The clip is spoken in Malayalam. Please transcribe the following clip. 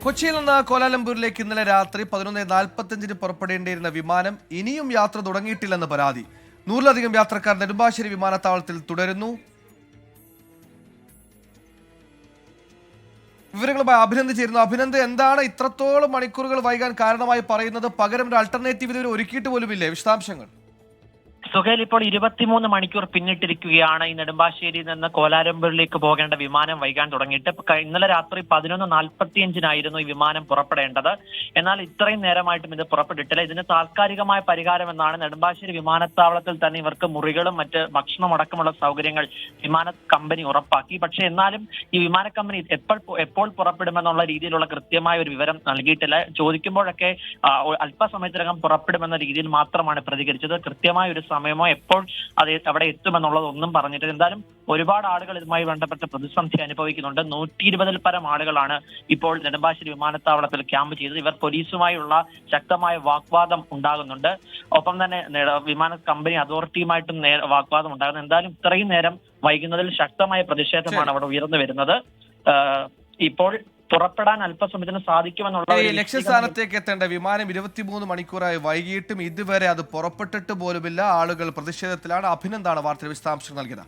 കൊച്ചിയിൽ നിന്ന് കോലാലംപൂരിലേക്ക് ഇന്നലെ രാത്രി 11:45 പുറപ്പെടേണ്ടിയിരുന്ന വിമാനം ഇനിയും യാത്ര തുടങ്ങിയിട്ടില്ലെന്ന് പരാതി. 100-ലധികം യാത്രക്കാർ നെടുമ്പാശ്ശേരി വിമാനത്താവളത്തിൽ തുടരുന്നു. വിവരങ്ങളുമായി അഭിനന്ദ് ചേരുന്നു. അഭിനന്ദ്, എന്താണ് ഇത്രത്തോളം മണിക്കൂറുകൾ വൈകാൻ കാരണമായി പറയുന്നത്? പകരം ഒരു അൾട്ടർനേറ്റീവ് ഇതുവരെ ഒരുക്കിയിട്ട് പോലുമില്ലേ? വിശദാംശങ്ങൾ. സുഹേൽ, ഇപ്പോൾ 23 മണിക്കൂർ പിന്നിട്ടിരിക്കുകയാണ്. ഈ നെടുമ്പാശ്ശേരിയിൽ നിന്ന് കോലാലംപൂരിലേക്ക് പോകേണ്ട വിമാനം വൈകാൻ തുടങ്ങിയിട്ട്. ഇന്നലെ രാത്രി 11:45 ഈ വിമാനം പുറപ്പെടേണ്ടത്. എന്നാൽ ഇത്രയും നേരമായിട്ടും ഇത് പുറപ്പെട്ടിട്ടില്ല. ഇതിന് താൽക്കാലികമായ പരിഹാരം എന്നാണ് നെടുമ്പാശ്ശേരി വിമാനത്താവളത്തിൽ തന്നെ ഇവർക്ക് മുറികളും മറ്റ് ഭക്ഷണം അടക്കമുള്ള സൗകര്യങ്ങൾ വിമാന കമ്പനി ഉറപ്പാക്കി. പക്ഷേ എന്നാലും ഈ വിമാന കമ്പനി എപ്പോൾ പുറപ്പെടുമെന്നുള്ള രീതിയിലുള്ള കൃത്യമായ ഒരു വിവരം നൽകിയിട്ടില്ല. ചോദിക്കുമ്പോഴൊക്കെ അല്പസമയത്തിനകം പുറപ്പെടുമെന്ന രീതിയിൽ മാത്രമാണ് പ്രതികരിച്ചത്. കൃത്യമായ ഒരു സമയമോ എപ്പോൾ അത് അവിടെ എത്തുമെന്നുള്ളതൊന്നും പറഞ്ഞിട്ട്. എന്തായാലും ഒരുപാട് ആളുകൾ ഇതുമായി ബന്ധപ്പെട്ട പ്രതിസന്ധി അനുഭവിക്കുന്നുണ്ട്. 120-ൽ പരം ആളുകളാണ് ഇപ്പോൾ നെടുമ്പാശ്ശേരി വിമാനത്താവളത്തിൽ ക്യാമ്പ് ചെയ്തത്. ഇവർ പോലീസുമായുള്ള ശക്തമായ വാഗ്വാദം ഉണ്ടാകുന്നുണ്ട്. ഒപ്പം തന്നെ വിമാന കമ്പനി അതോറിറ്റിയുമായിട്ടും വാഗ്വാദം ഉണ്ടാകുന്നു. എന്തായാലും ഇത്രയും നേരം വൈകുന്നതിൽ ശക്തമായ പ്രതിഷേധമാണ് അവിടെ ഉയർന്നു വരുന്നത്. ഇപ്പോൾ പുറപ്പെടാൻ അല്പസമയത്തിന് സാധിക്കുമെന്നുള്ള ലക്ഷ്യസ്ഥാനത്തേക്ക് എത്തേണ്ട വിമാനം 23 മണിക്കൂറായി വൈകിട്ടും ഇതുവരെ അത് പുറപ്പെട്ടിട്ട് പോലുമില്ല. ആളുകൾ പ്രതിഷേധത്തിലാണ്. അഭിനന്ദാണ് വാർത്തയുടെ വിശദാംശങ്ങൾ നൽകിയത്.